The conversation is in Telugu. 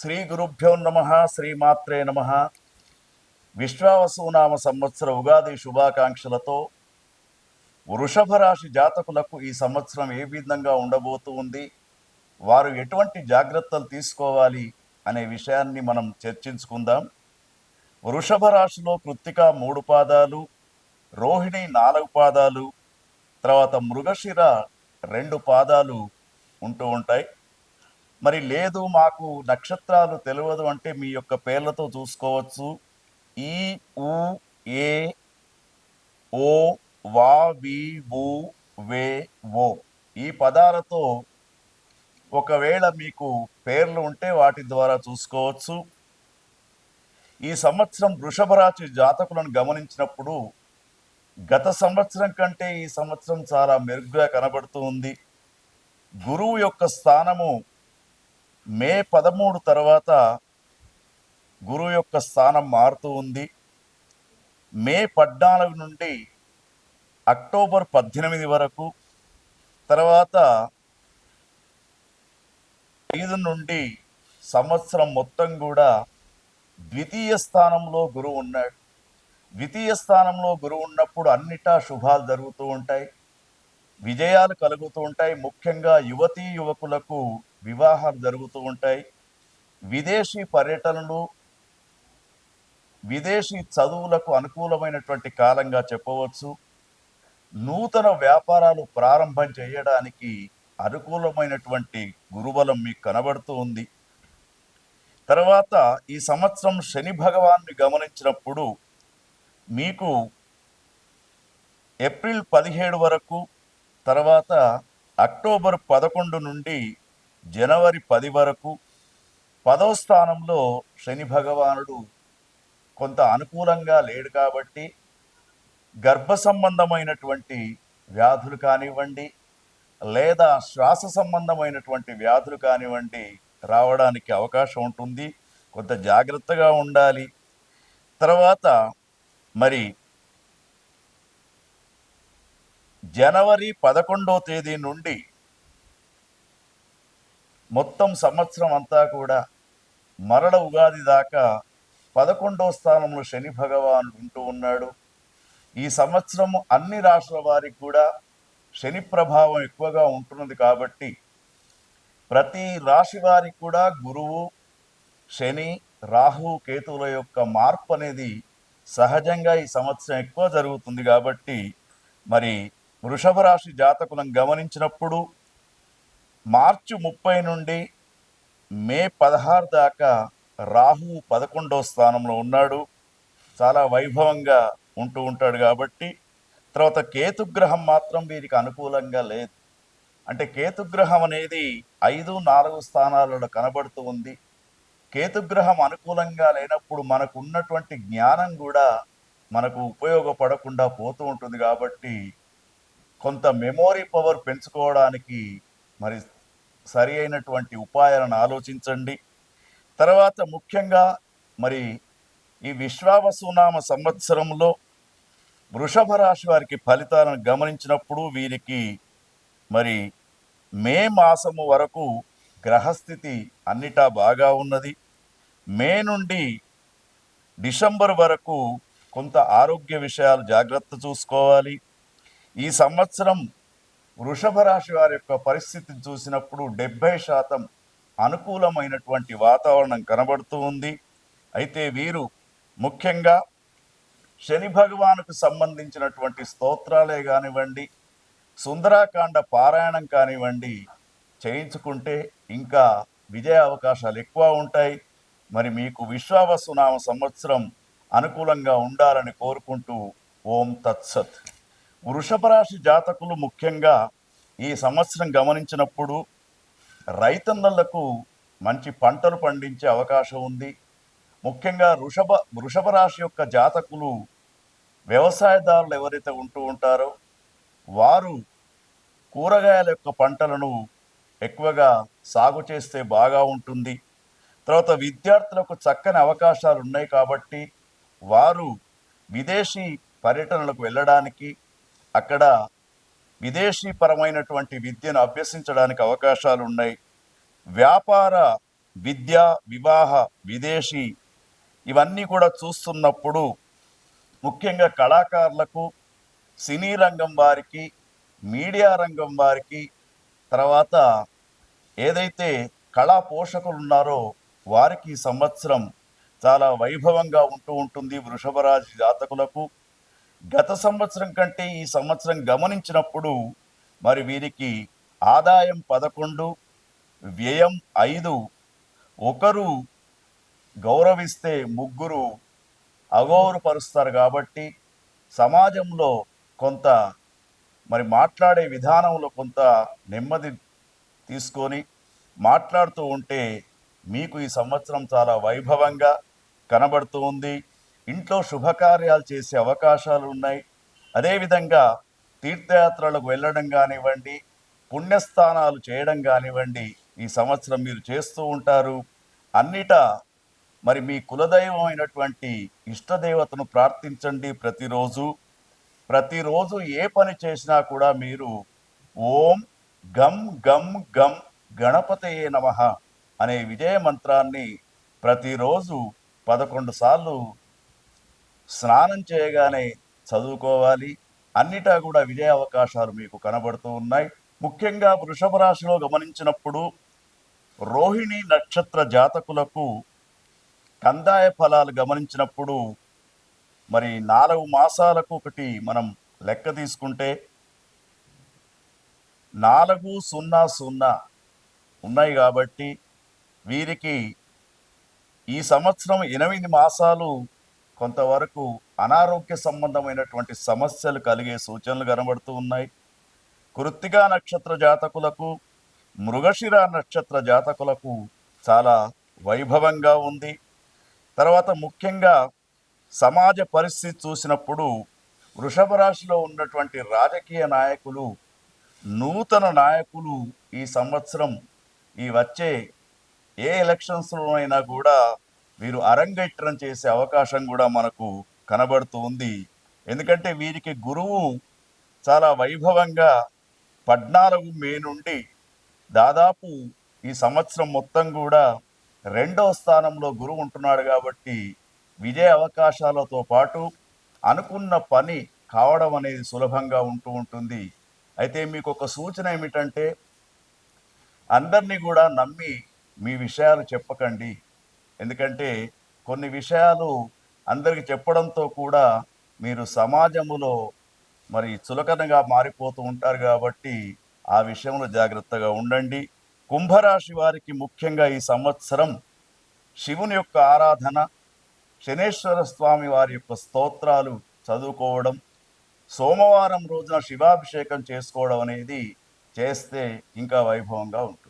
శ్రీ గురుభ్యో నమ. శ్రీమాత్రే నమ. విశ్వావసునామ సంవత్సర ఉగాది శుభాకాంక్షలతో వృషభ రాశి జాతకులకు ఈ సంవత్సరం ఏ విధంగా ఉండబోతూ ఉంది, వారు ఎటువంటి జాగ్రత్తలు తీసుకోవాలి అనే విషయాన్ని మనం చర్చించుకుందాం. వృషభ రాశిలో కృత్తిక 3 పాదాలు, రోహిణి 4 పాదాలు, తర్వాత మృగశిర 2 పాదాలు ఉంటూ ఉంటాయి. మరి లేదు మాకు నక్షత్రాలు తెలియదు అంటే మీ యొక్క పేర్లతో చూసుకోవచ్చు. ఈ, ఉ, ఏ, ఓ, వా, వి, వు, వే, ఓ ఈ పదాలతో ఒకవేళ మీకు పేర్లు ఉంటే వాటి ద్వారా చూసుకోవచ్చు. ఈ సంవత్సరం వృషభ రాశి జాతకులను గమనించినప్పుడు గత సంవత్సరం కంటే ఈ సంవత్సరం చాలా మెరుగ్గా కనబడుతూ ఉంది. గురువు యొక్క స్థానము మే 13 తర్వాత గురువు యొక్క స్థానం మారుతూ ఉంది. మే 14 నుండి అక్టోబర్ 18 వరకు, తర్వాత 5 నుండి సంవత్సరం మొత్తం కూడా ద్వితీయ స్థానంలో గురువు ఉన్నాడు. ద్వితీయ స్థానంలో గురువు ఉన్నప్పుడు అన్నిటా శుభాలు జరుగుతూ ఉంటాయి, విజయాలు కలుగుతూ ఉంటాయి. ముఖ్యంగా యువతీ యువకులకు వివాహాలు జరుగుతూ ఉంటాయి. విదేశీ పర్యటనలు, విదేశీ చదువులకు అనుకూలమైనటువంటి కాలంగా చెప్పవచ్చు. నూతన వ్యాపారాలు ప్రారంభం చేయడానికి అనుకూలమైనటువంటి గురుబలం మీకు కనబడుతూ ఉంది. తర్వాత ఈ సంవత్సరం శని భగవాన్ని గమనించినప్పుడు మీకు ఏప్రిల్ 17 వరకు, తర్వాత అక్టోబర్ 11 నుండి జనవరి 10 వరకు 10వ స్థానంలో శని భగవానుడు కొంత అనుకూలంగా లేడు కాబట్టి గర్భ సంబంధమైనటువంటి వ్యాధులు కానివ్వండి, లేదా శ్వాస సంబంధమైనటువంటి వ్యాధులు కానివ్వండి రావడానికి అవకాశం ఉంటుంది. కొంత జాగ్రత్తగా ఉండాలి. తర్వాత మరి జనవరి 11వ తేదీ నుండి మొత్తం సంవత్సరం అంతా కూడా మరల ఉగాది దాకా 11వ స్థానంలో శని భగవానుడు ఉంటూ ఉన్నాడు. ఈ సంవత్సరం అన్ని రాశుల వారికి కూడా శని ప్రభావం ఎక్కువగా ఉంటున్నది కాబట్టి ప్రతి రాశి వారికి కూడా గురువు, శని, రాహు, కేతువుల యొక్క మార్పు అనేది సహజంగా ఈ సంవత్సరం ఎక్కువ జరుగుతుంది. కాబట్టి మరి వృషభ రాశి జాతకులను గమనించినప్పుడు మార్చి 30 నుండి మే 16 దాకా రాహు 11వ స్థానంలో ఉన్నాడు. చాలా వైభవంగా ఉంటూ ఉంటాడు కాబట్టి. తర్వాత కేతుగ్రహం మాత్రం వీరికి అనుకూలంగా లేదు. అంటే కేతుగ్రహం అనేది 5, 4 స్థానాలలో కనబడుతూ ఉంది. కేతుగ్రహం అనుకూలంగా లేనప్పుడు మనకు ఉన్నటువంటి జ్ఞానం కూడా మనకు ఉపయోగపడకుండా పోతూ ఉంటుంది. కాబట్టి కొంత మెమోరీ పవర్ పెంచుకోవడానికి మరి సరి అయినటువంటి ఉపాయాలను ఆలోచించండి. తర్వాత ముఖ్యంగా మరి ఈ విశ్వావసునామ సంవత్సరంలో వృషభ రాశి వారికి ఫలితాలను గమనించినప్పుడు వీరికి మరి మే మాసము వరకు గ్రహస్థితి అన్నిటా బాగా ఉన్నది. మే నుండి డిసెంబర్ వరకు కొంత ఆరోగ్య విషయాలు జాగ్రత్త చూసుకోవాలి. ఈ సంవత్సరం వృషభ రాశి వారి యొక్క పరిస్థితిని చూసినప్పుడు 70% అనుకూలమైనటువంటి వాతావరణం కనబడుతూ ఉంది. అయితే వీరు ముఖ్యంగా శని భగవానుకు సంబంధించినటువంటి స్తోత్రాలే కానివ్వండి, సుందరాకాండ పారాయణం కానివ్వండి చేయించుకుంటే ఇంకా విజయ అవకాశాలు ఎక్కువ ఉంటాయి. మరి మీకు విశ్వావసునామ సంవత్సరం అనుకూలంగా ఉండాలని కోరుకుంటూ ఓం తత్సత్. వృషభ రాశి జాతకులు ముఖ్యంగా ఈ సంవత్సరం గమనించినప్పుడు రైతన్నలకు మంచి పంటలు పండించే అవకాశం ఉంది. ముఖ్యంగా వృషభ రాశి యొక్క జాతకులు వ్యవసాయదారులు ఎవరైతే ఉంటూ ఉంటారో వారు కూరగాయల యొక్క పంటలను ఎక్కువగా సాగు చేస్తే బాగా ఉంటుంది. తర్వాత విద్యార్థులకు చక్కని అవకాశాలు ఉన్నాయి కాబట్టి వారు విదేశీ పర్యటనలకు వెళ్ళడానికి, అక్కడ విదేశీ పరమైనటువంటి విద్యను అభ్యసించడానికి అవకాశాలు ఉన్నాయి. వ్యాపార విద్య, వివాహ, విదేశీ ఇవన్నీ కూడా చూస్తున్నప్పుడు ముఖ్యంగా కళాకారులకు, సినీ రంగం వారికి, మీడియా రంగం వారికి, తర్వాత ఏదైతే కళా పోషకులు ఉన్నారో వారికి ఈ సంవత్సరం చాలా వైభవంగా ఉంటూ ఉంటుంది. వృషభ రాశి జాతకులకు గత సంవత్సరం కంటే ఈ సంవత్సరం గమనించినప్పుడు మరి వీరికి ఆదాయం 11, వ్యయం 5, ఒకరు గౌరవిస్తే ముగ్గురు అగౌరవపరుస్తారు. కాబట్టి సమాజంలో కొంత మరి మాట్లాడే విధానంలో కొంత నెమ్మది తీసుకొని మాట్లాడుతూ ఉంటే మీకు ఈ సంవత్సరం చాలా వైభవంగా కనబడుతూ ఉంది. ఇంట్లో శుభకార్యాలు చేసే అవకాశాలు ఉన్నాయి. అదేవిధంగా తీర్థయాత్రలకు వెళ్ళడం కానివ్వండి, పుణ్యస్థానాలు చేయడం కానివ్వండి, ఈ సంవత్సరం మీరు చేస్తూ ఉంటారు. అన్నిటా మరి మీ కులదైవం అయినటువంటి ఇష్టదేవతను ప్రార్థించండి. ప్రతిరోజు ఏ పని చేసినా కూడా మీరు ఓం గం గం గం గణపతయే నమః అనే విజయ మంత్రాన్ని ప్రతిరోజు 11 సార్లు స్నానం చేయగానే చదువుకోవాలి. అన్నిటా కూడా విజయ అవకాశాలు మీకు కనబడుతూ ఉన్నాయి. ముఖ్యంగా వృషభ రాశిలో గమనించినప్పుడు రోహిణి నక్షత్ర జాతకులకు కందాయ ఫలాలు గమనించినప్పుడు మరి 4 మాసాలకు ఒకటి మనం లెక్క తీసుకుంటే 400 ఉన్నాయి. కాబట్టి వీరికి ఈ సంవత్సరం 8 మాసాలు కొంతవరకు అనారోగ్య సంబంధమైనటువంటి సమస్యలు కలిగే సూచనలు కనబడుతూ ఉన్నాయి. కృత్తికా నక్షత్ర జాతకులకు, మృగశిర నక్షత్ర జాతకులకు చాలా వైభవంగా ఉంది. తర్వాత ముఖ్యంగా సమాజ పరిస్థితి చూసినప్పుడు వృషభ రాశిలో ఉన్నటువంటి రాజకీయ నాయకులు, నూతన నాయకులు ఈ సంవత్సరం ఈ వచ్చే ఏ ఎలక్షన్స్లో అయినా కూడా వీరు అరంగేట్రం చేసే అవకాశం కూడా మనకు కనబడుతూ ఉంది. ఎందుకంటే వీరికి గురువు చాలా వైభవంగా 14 మే నుండి దాదాపు ఈ సంవత్సరం మొత్తం కూడా 2వ స్థానంలో గురువు ఉంటున్నాడు. కాబట్టి విజయ అవకాశాలతో పాటు అనుకున్న పని కావడం అనేది సులభంగా ఉంటూ ఉంటుంది. అయితే మీకు ఒక సూచన ఏమిటంటే అందరినీ కూడా నమ్మి మీ విషయాలు చెప్పకండి. ఎందుకంటే కొన్ని విషయాలు అందరికి చెప్పడంతో కూడా మీరు సమాజములో మరి చులకనగా మారిపోతూ ఉంటారు. కాబట్టి ఆ విషయంలో జాగ్రత్తగా ఉండండి. కుంభరాశి వారికి ముఖ్యంగా ఈ సంవత్సరం శివుని యొక్క ఆరాధన, శనేశ్వర స్వామి వారి యొక్క స్తోత్రాలు చదువుకోవడం, సోమవారం రోజున శివాభిషేకం చేసుకోవడం అనేది చేస్తే ఇంకా వైభవంగా ఉంటుంది.